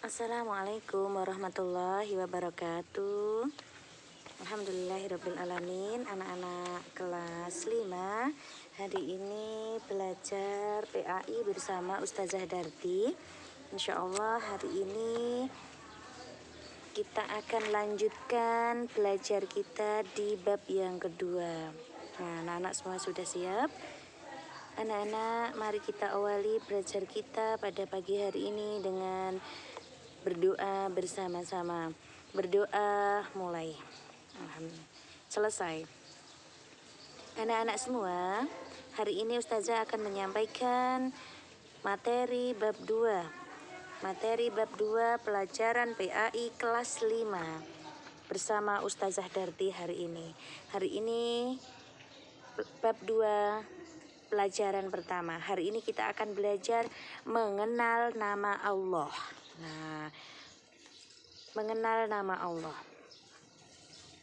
Assalamualaikum warahmatullahi wabarakatuh. Alhamdulillahirrabbilalamin. Anak-anak kelas 5 hari ini belajar PAI bersama Ustazah Darti. Insya Allah hari ini kita akan lanjutkan belajar kita di bab yang kedua. Nah, anak-anak semua sudah siap? Anak-anak, mari kita awali belajar kita pada pagi hari ini dengan berdoa bersama-sama. Berdoa mulai. Selesai. Anak-anak semua, hari ini Ustazah akan menyampaikan materi bab 2. Materi bab 2 pelajaran PAI kelas 5 bersama Ustazah Darti hari ini. Hari ini bab 2 pelajaran pertama. Hari ini kita akan belajar mengenal nama Allah. Nah, mengenal nama Allah.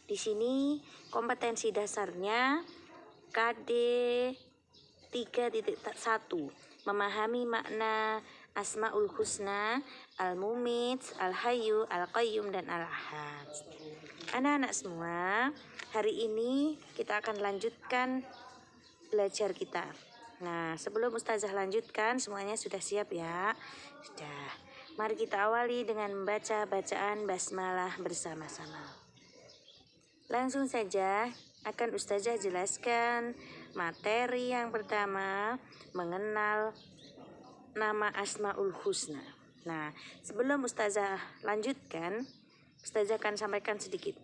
Di sini kompetensi dasarnya KD 3.1, memahami makna Asmaul Husna, Al-Mumit, Al-Hayyu, Al-Qayyum, dan Al-Ahad. Anak-anak semua, hari ini kita akan lanjutkan belajar kita. Nah, sebelum Ustazah lanjutkan, semuanya sudah siap ya? Sudah. Mari kita awali dengan membaca bacaan basmalah bersama-sama. Langsung saja akan Ustazah jelaskan materi yang pertama, mengenal nama Asmaul Husna. Nah, sebelum Ustazah lanjutkan, Ustazah akan sampaikan sedikit.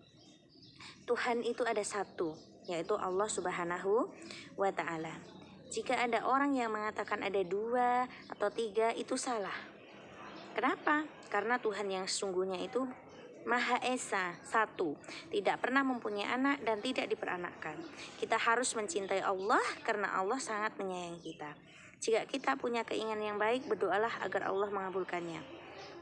Tuhan itu ada satu, yaitu Allah Subhanahu wa Ta'ala. Jika ada orang yang mengatakan ada 2 atau 3, itu salah. Kenapa? Karena Tuhan yang sesungguhnya itu Maha Esa, satu, tidak pernah mempunyai anak dan tidak diperanakkan. Kita harus mencintai Allah karena Allah sangat menyayangi kita. Jika kita punya keinginan yang baik, berdoalah agar Allah mengabulkannya.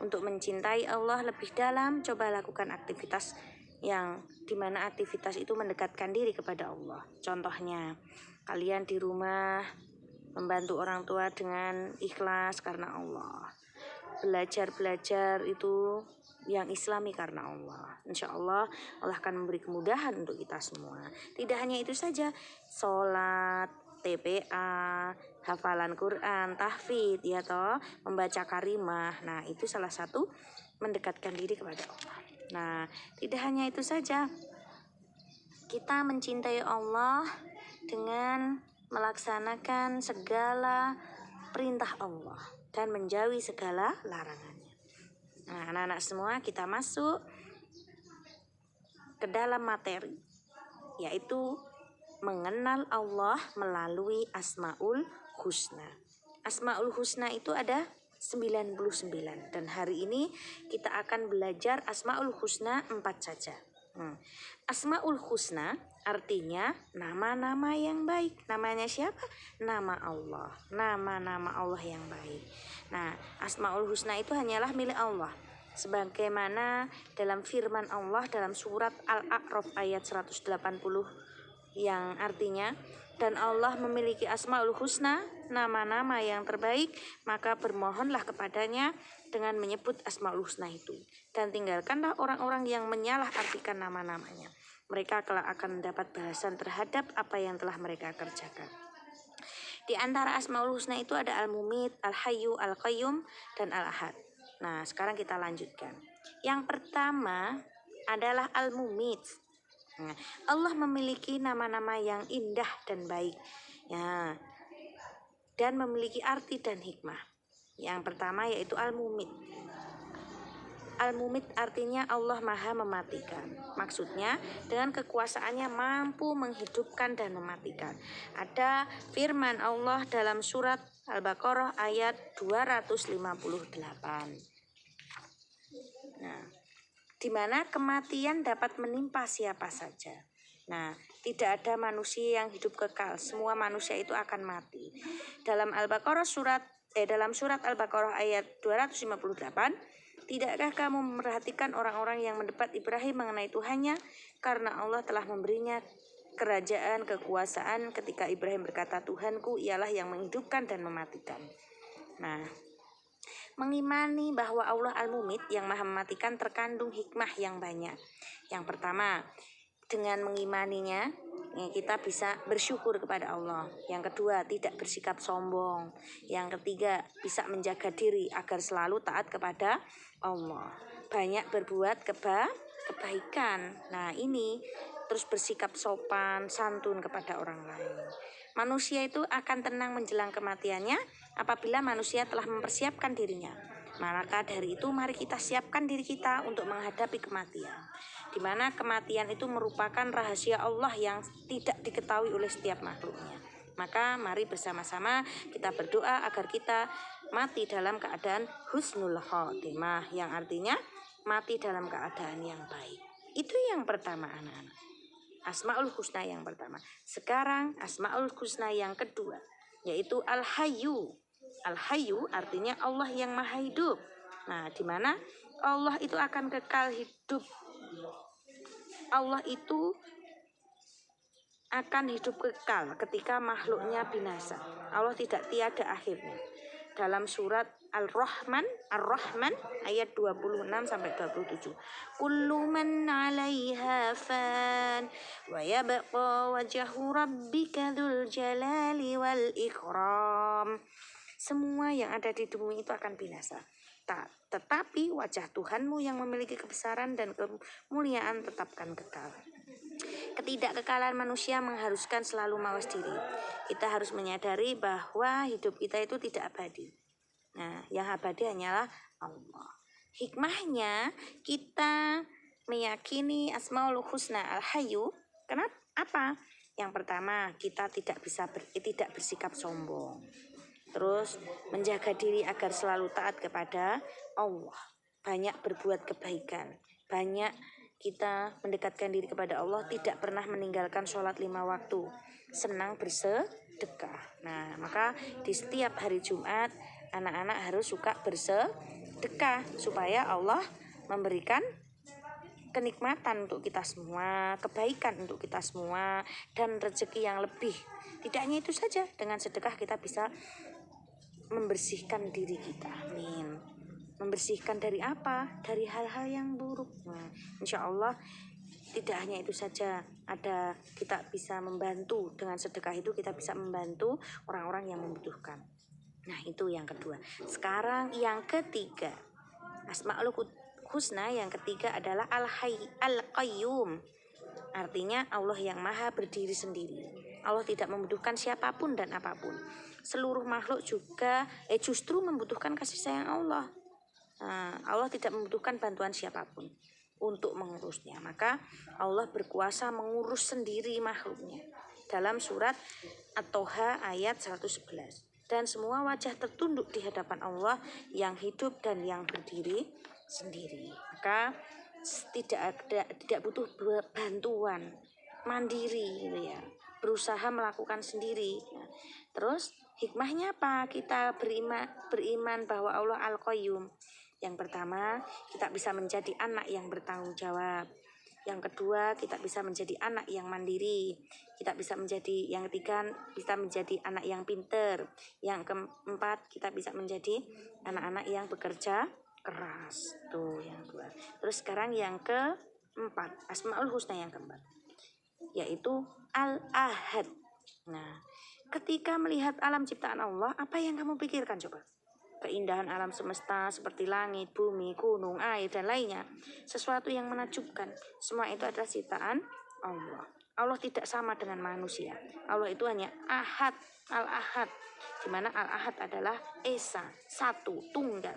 Untuk mencintai Allah lebih dalam, coba lakukan aktivitas yang dimana aktivitas itu mendekatkan diri kepada Allah. Contohnya, kalian di rumah membantu orang tua dengan ikhlas karena Allah. Belajar itu yang islami karena Allah. Insya Allah Allah akan memberi kemudahan untuk kita semua. Tidak hanya itu saja, sholat, TPA, hafalan Quran, tahfidz, ya toh, membaca karimah. Nah, itu salah satu mendekatkan diri kepada Allah. Nah, tidak hanya itu saja, kita mencintai Allah dengan melaksanakan segala perintah Allah dan menjauhi segala larangannya. Nah, anak-anak semua, kita masuk ke dalam materi, yaitu mengenal Allah melalui Asmaul Husna. Asmaul Husna itu ada 99, dan hari ini kita akan belajar Asmaul Husna 4 saja. Asmaul Husna artinya nama-nama yang baik. Namanya siapa? Nama Allah. Nama-nama Allah yang baik. Nah, Asmaul Husna itu hanyalah milik Allah. Sebagaimana dalam firman Allah dalam surat Al-A'raf ayat 180 yang artinya, dan Allah memiliki Asmaul Husna, nama-nama yang terbaik, maka bermohonlah kepadanya dengan menyebut Asmaul Husna itu. Dan tinggalkanlah orang-orang yang menyalah artikan nama-namanya. Mereka kelak akan mendapat balasan terhadap apa yang telah mereka kerjakan. Di antara Asmaul Husna itu ada Al-Mumit, Al-Hayyu, Al-Qayyum, dan Al-Ahad. Nah, sekarang kita lanjutkan. Yang pertama adalah Al-Mumit. Allah memiliki nama-nama yang indah dan baik, ya, dan memiliki arti dan hikmah. Yang pertama yaitu Al-Mumit. Al-Mumit artinya Allah Maha Mematikan. Maksudnya dengan kekuasaannya mampu menghidupkan dan mematikan. Ada firman Allah dalam surat Al-Baqarah ayat 258. Nah, di mana kematian dapat menimpa siapa saja. Nah, tidak ada manusia yang hidup kekal. Semua manusia itu akan mati. Dalam surat Al-Baqarah ayat 258, tidakkah kamu memperhatikan orang-orang yang mendebat Ibrahim mengenai Tuhannya, karena Allah telah memberinya kerajaan, kekuasaan ketika Ibrahim berkata, Tuhanku ialah yang menghidupkan dan mematikan. Nah, Mengimani bahwa Allah Al-Mumit yang maha mematikan terkandung hikmah yang banyak. Yang pertama, dengan mengimaninya kita bisa bersyukur kepada Allah. Yang kedua, tidak bersikap sombong. Yang ketiga, bisa menjaga diri agar selalu taat kepada Allah. Banyak berbuat kebaikan. Nah, ini terus bersikap sopan, santun kepada orang lain. Manusia itu akan tenang menjelang kematiannya apabila manusia telah mempersiapkan dirinya. Maka dari itu mari kita siapkan diri kita untuk menghadapi kematian. Di mana kematian itu merupakan rahasia Allah yang tidak diketahui oleh setiap makhluknya. Maka mari bersama-sama kita berdoa agar kita mati dalam keadaan husnul khotimah, yang artinya mati dalam keadaan yang baik. Itu yang pertama anak-anak. Asmaul Husna yang pertama. Sekarang Asmaul Husna yang kedua, yaitu Al-Hayyu. Al-Hayyu artinya Allah yang maha hidup. Nah, di mana Allah itu akan kekal hidup. Allah itu akan hidup kekal ketika makhluknya binasa. Allah tidak tiada akhirnya. Dalam surat Ar-Rahman ayat 26 sampai 27. Kullu man 'alaiha fan wa yabqa wajhu rabbika dzul jalali wal ikram. Semua yang ada di bumi itu akan binasa. Tetapi wajah Tuhanmu yang memiliki kebesaran dan kemuliaan tetapkan kekal. Ketidakkekalan manusia mengharuskan selalu mawas diri. Kita harus menyadari bahwa hidup kita itu tidak abadi. Nah, yang abadi hanyalah Allah. Hikmahnya kita meyakini Asmaul Husna Al-Hayyu. Kenapa? Apa? Yang pertama, kita tidak bersikap sombong. Terus menjaga diri agar selalu taat kepada Allah. Banyak berbuat kebaikan. Banyak kita mendekatkan diri kepada Allah, tidak pernah meninggalkan sholat 5 waktu. Senang bersedekah. Nah, maka di setiap hari Jumat anak-anak harus suka bersedekah supaya Allah memberikan kenikmatan untuk kita semua, kebaikan untuk kita semua, dan rezeki yang lebih. Tidak hanya itu saja, dengan sedekah kita bisa membersihkan diri kita. Amin. Membersihkan dari apa? Dari hal-hal yang buruk. Nah, insya Allah tidak hanya itu saja, ada kita bisa membantu dengan sedekah itu, kita bisa membantu orang-orang yang membutuhkan. Nah, itu yang kedua. Sekarang yang ketiga, Asmaul Husna yang ketiga adalah Al-Qayyum. Artinya Allah yang maha berdiri sendiri. Allah tidak membutuhkan siapapun dan apapun. Seluruh makhluk juga justru membutuhkan kasih sayang Allah. Allah tidak membutuhkan bantuan siapapun untuk mengurusnya. Maka Allah berkuasa mengurus sendiri makhluknya. Dalam surat At-Toha ayat 111. Dan semua wajah tertunduk di hadapan Allah yang hidup dan yang berdiri sendiri. Maka tidak butuh bantuan, mandiri gitu ya. Berusaha melakukan sendiri. Nah, terus hikmahnya apa? Kita beriman bahwa Allah Al-Qayyum. Yang pertama, kita bisa menjadi anak yang bertanggung jawab. Yang kedua, kita bisa menjadi anak yang mandiri. Kita bisa menjadi, yang ketiga, bisa menjadi anak yang pinter. Yang keempat, kita bisa menjadi anak-anak yang bekerja keras. Tuh yang kedua. Terus sekarang yang keempat, Asmaul Husna yang keempat, yaitu Al-Ahad. Nah, ketika melihat alam ciptaan Allah, apa yang kamu pikirkan coba? Keindahan alam semesta seperti langit, bumi, gunung, air, dan lainnya. Sesuatu yang menakjubkan. Semua itu adalah ciptaan Allah. Allah tidak sama dengan manusia. Allah itu hanya Ahad, Al-Ahad. Di mana Al-Ahad adalah Esa, satu, tunggal.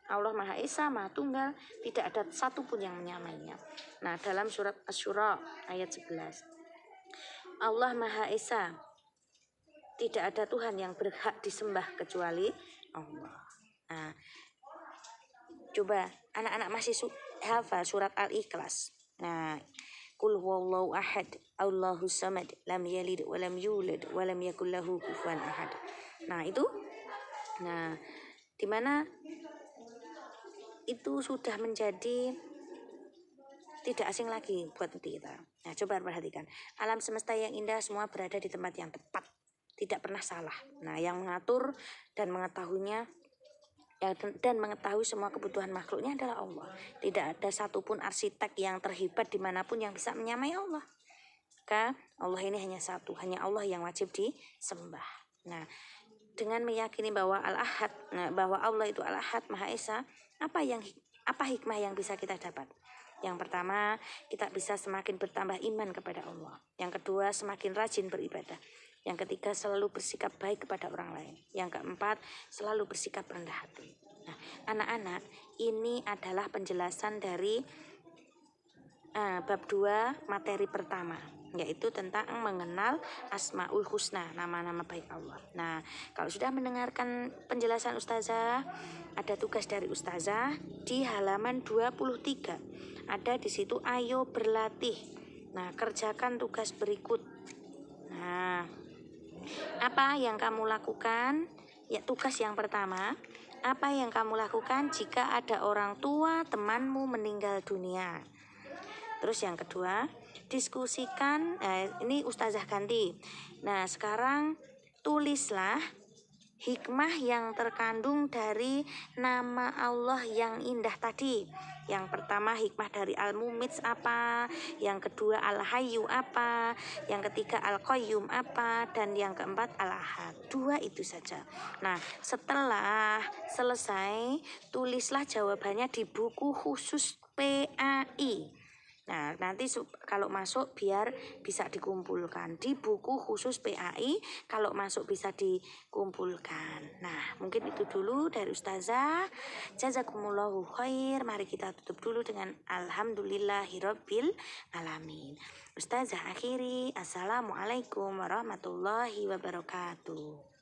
Allah Maha Esa, Maha Tunggal, tidak ada satupun yang menyamainya. Nah, dalam surat Asy-Syura ayat 11. Allah Maha Esa, tidak ada Tuhan yang berhak disembah kecuali Allah. Nah, coba anak-anak masih hafal surat Al-Ikhlas. Nah, Qul huwallahu ahad, Allahus samad, lam yalid wa lam yulad wa lam yakul lahu kufuwan ahad. Nah, itu di mana itu sudah menjadi tidak asing lagi buat kita. Nah, coba perhatikan. Alam semesta yang indah semua berada di tempat yang tepat. Tidak pernah salah. Nah, yang mengatur dan mengetahuinya dan mengetahui semua kebutuhan makhluknya adalah Allah. Tidak ada satupun arsitek yang terhebat dimanapun yang bisa menyamai Allah. Maka Allah ini hanya satu, hanya Allah yang wajib disembah. Nah, dengan meyakini bahwa Al-Ahad, bahwa Allah itu Al-Ahad Maha Esa, apa hikmah yang bisa kita dapat? Yang pertama, kita bisa semakin bertambah iman kepada Allah. Yang kedua, semakin rajin beribadah. Yang ketiga, selalu bersikap baik kepada orang lain. Yang keempat, selalu bersikap rendah hati. Nah, anak-anak, ini adalah penjelasan dari bab 2 materi pertama, yaitu tentang mengenal Asmaul Husna, nama-nama baik Allah. Nah, kalau sudah mendengarkan penjelasan Ustazah, ada tugas dari Ustazah di halaman 23. Ada di situ ayo berlatih. Nah, kerjakan tugas berikut. Nah, apa yang kamu lakukan? Ya, tugas yang pertama, apa yang kamu lakukan jika ada orang tua temanmu meninggal dunia? Terus yang kedua, diskusikan, ini Ustazah ganti. Nah, sekarang tulislah hikmah yang terkandung dari nama Allah yang indah tadi. Yang pertama, hikmah dari Al-Mumits apa? Yang kedua, Al-Hayyu apa? Yang ketiga, Al-Qayyum apa? Dan yang keempat, Al-Ahad. 2 itu saja. Nah, setelah selesai, tulislah jawabannya di buku khusus PAI. Nah, nanti kalau masuk biar bisa dikumpulkan di buku khusus PAI, kalau masuk bisa dikumpulkan. Nah, mungkin itu dulu dari Ustazah. Jazakumullahu khair. Mari kita tutup dulu dengan alhamdulillahirabbil alamin. Ustazah akhiri. Assalamualaikum warahmatullahi wabarakatuh.